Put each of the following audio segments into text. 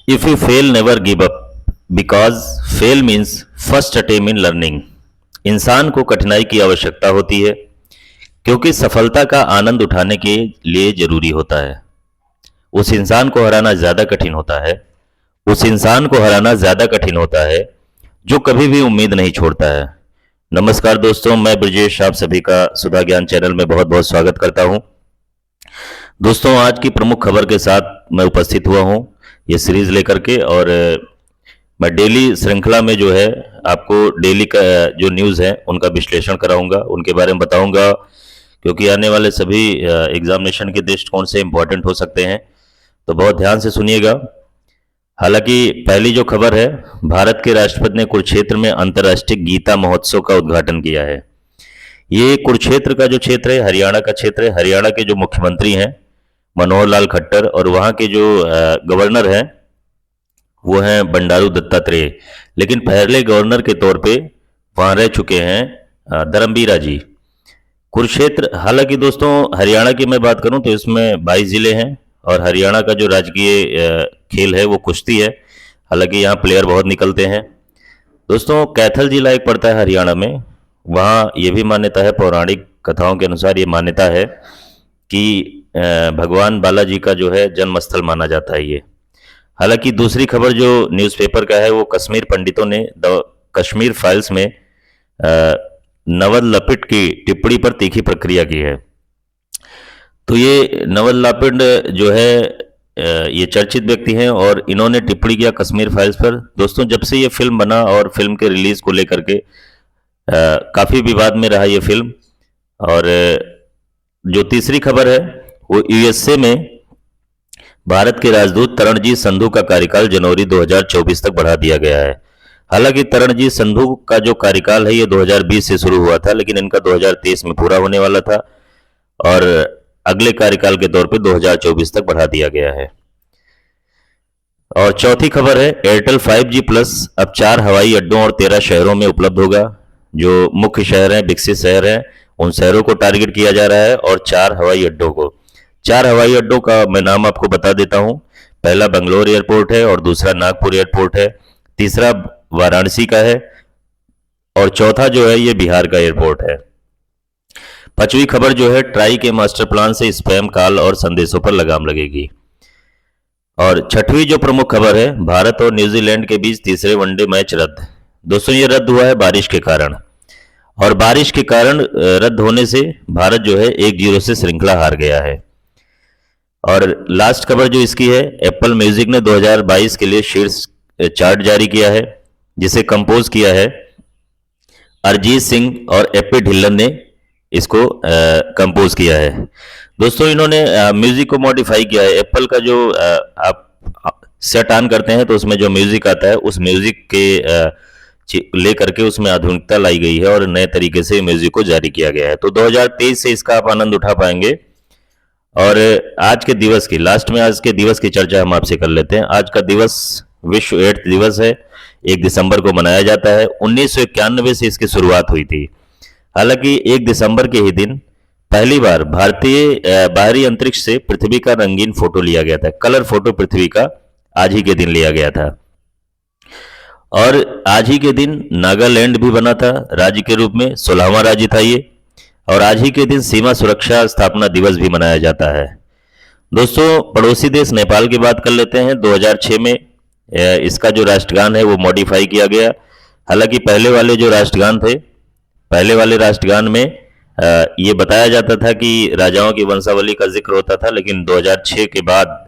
If you fail, never give up because fail means first attempt in learning. इंसान को कठिनाई की आवश्यकता होती है क्योंकि सफलता का आनंद उठाने के लिए जरूरी होता है। उस इंसान को हराना ज्यादा कठिन होता है उस इंसान को हराना ज्यादा कठिन होता है जो कभी भी उम्मीद नहीं छोड़ता है। नमस्कार दोस्तों, मैं ब्रजेश आप सभी का सुधा ज्ञान चैनल में बहुत बहुत स्वागत करता हूं। दोस्तों, आज की प्रमुख खबर के साथ मैं उपस्थित हुआ हूं ये सीरीज लेकर के, और मैं डेली श्रृंखला में जो है आपको डेली का जो न्यूज़ है उनका विश्लेषण कराऊंगा, उनके बारे में बताऊंगा, क्योंकि आने वाले सभी एग्जामिनेशन के दृष्टिकोण से इम्पोर्टेंट हो सकते हैं। तो बहुत ध्यान से सुनिएगा। हालांकि पहली जो खबर है, भारत के राष्ट्रपति ने कुरुक्षेत्र में अंतर्राष्ट्रीय गीता महोत्सव का उद्घाटन किया है। ये कुरुक्षेत्र का जो क्षेत्र है हरियाणा का क्षेत्र है। हरियाणा के जो मुख्यमंत्री हैं मनोहर लाल खट्टर, और वहाँ के जो गवर्नर हैं वो हैं बंडारू दत्तात्रेय, लेकिन पहले गवर्नर के तौर पे वहाँ रह चुके हैं धर्मबीरा जी। कुरुक्षेत्र, हालांकि दोस्तों हरियाणा की मैं बात करूं तो इसमें 22 जिले हैं, और हरियाणा का जो राजकीय खेल है वो कुश्ती है। हालांकि यहाँ प्लेयर बहुत निकलते हैं। दोस्तों, कैथल जिला एक पड़ता है हरियाणा में। वहाँ ये भी मान्यता है, पौराणिक कथाओं के अनुसार ये मान्यता है कि भगवान बालाजी का जो है जन्म स्थल माना जाता है ये। हालांकि दूसरी खबर जो न्यूज़पेपर का है वो कश्मीर पंडितों ने द कश्मीर फाइल्स में नवल लपिट की टिप्पणी पर तीखी प्रक्रिया की है। तो ये नवल लपिट जो है ये चर्चित व्यक्ति हैं और इन्होंने टिप्पणी किया कश्मीर फाइल्स पर। दोस्तों, जब से ये फिल्म बना और फिल्म के रिलीज को लेकर के काफी विवाद में रहा ये फिल्म। और जो तीसरी खबर है वो यूएसए में भारत के राजदूत तरणजीत संधू का कार्यकाल जनवरी 2024 तक बढ़ा दिया गया है। हालांकि तरणजीत संधू का जो कार्यकाल है ये 2020 से शुरू हुआ था, लेकिन इनका 2023 में पूरा होने वाला था और अगले कार्यकाल के तौर पे 2024 तक बढ़ा दिया गया है। और चौथी खबर है एयरटेल 5G प्लस अब 4 हवाई अड्डों और 13 शहरों में उपलब्ध होगा। जो मुख्य शहर हैं, विकसित शहर हैं, उन शहरों को टारगेट किया जा रहा है और 4 हवाई अड्डों को। 4 हवाई अड्डों का मैं नाम आपको बता देता हूं। पहला बंगलोर एयरपोर्ट है, और दूसरा नागपुर एयरपोर्ट है, तीसरा वाराणसी का है, और चौथा जो है ये बिहार का एयरपोर्ट है। पांचवी खबर जो है ट्राई के मास्टर प्लान से स्पैम कॉल और संदेशों पर लगाम लगेगी। और छठवीं जो प्रमुख खबर है, भारत और न्यूजीलैंड के बीच तीसरे वनडे मैच रद्द। दोस्तों, ये रद्द हुआ है बारिश के कारण, और बारिश के कारण रद्द होने से भारत जो है 1-0 से श्रृंखला हार गया है। और लास्ट खबर जो इसकी है, एप्पल म्यूजिक ने 2022 के लिए शीर्ष चार्ट जारी किया है, जिसे कंपोज किया है अरिजीत सिंह और एपी ढिल्लन ने इसको कंपोज किया है। दोस्तों, इन्होंने म्यूजिक को मॉडिफाई किया है। एप्पल का जो आप सेट ऑन करते हैं तो उसमें जो म्यूजिक आता है उस म्यूजिक के लेकर के उसमें आधुनिकता लाई गई है और नए तरीके से म्यूजिक को जारी किया गया है। तो 2023 से इसका आप आनंद उठा पाएंगे। और आज के दिवस की लास्ट में आज के दिवस की चर्चा हम आपसे कर लेते हैं। आज का दिवस विश्व एड्स दिवस है, 1 दिसंबर को मनाया जाता है। 1991 से इसकी शुरुआत हुई थी। हालांकि 1 दिसंबर के ही दिन पहली बार भारतीय बाहरी अंतरिक्ष से पृथ्वी का रंगीन फोटो लिया गया था। कलर फोटो पृथ्वी का आज ही के दिन लिया गया था। और आज ही के दिन नागालैंड भी बना था राज्य के रूप में, 16वां राज्य था ये। और आज ही के दिन सीमा सुरक्षा स्थापना दिवस भी मनाया जाता है। दोस्तों, पड़ोसी देश नेपाल की बात कर लेते हैं। 2006 में इसका जो राष्ट्रगान है वो मॉडिफाई किया गया। हालांकि पहले वाले जो राष्ट्रगान थे, पहले वाले राष्ट्रगान में ये बताया जाता था कि राजाओं की वंशावली का जिक्र होता था, लेकिन 2006 के बाद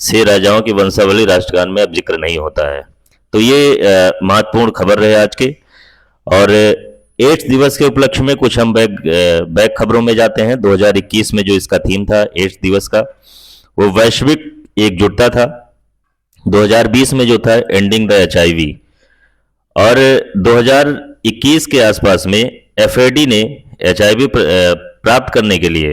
से राजाओं की वंशावली राष्ट्रगान में अब जिक्र नहीं होता है। तो ये महत्वपूर्ण खबर रहे आज के। और एड्स दिवस के उपलक्ष्य में कुछ हम बैक खबरों में जाते हैं। 2021 में जो इसका थीम था एड्स दिवस का, वो वैश्विक एकजुटता था। 2020 में जो था एंडिंग द HIV। और 2021 के आसपास में FAD ने HIV प्राप्त करने के लिए,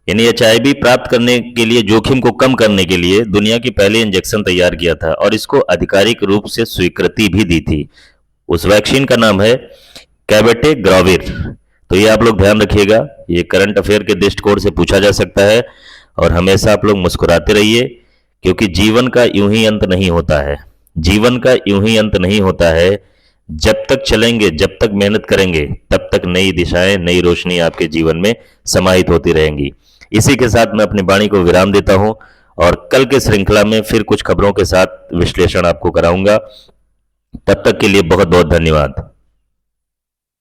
यानी HIV प्राप्त करने के लिए जोखिम को कम करने के लिए दुनिया की पहली इंजेक्शन तैयार किया था, और इसको आधिकारिक रूप से स्वीकृति भी दी थी। उस वैक्सीन का नाम है कैबेटेग्राविर। तो ये आप लोग ध्यान रखिएगा, ये करंट अफेयर के दृष्टिकोण से पूछा जा सकता है। और हमेशा आप लोग मुस्कुराते रहिए, क्योंकि जीवन का यूं ही अंत नहीं होता है। जीवन का यूं ही अंत नहीं होता है। जब तक चलेंगे, जब तक मेहनत करेंगे, तब तक नई दिशाएं, नई रोशनी आपके जीवन में समाहित होती रहेंगी। इसी के साथ मैं अपनी वाणी को विराम देता हूं और कल के श्रृंखला में फिर कुछ खबरों के साथ विश्लेषण आपको कराऊंगा। तब तक के लिए बहुत बहुत धन्यवाद।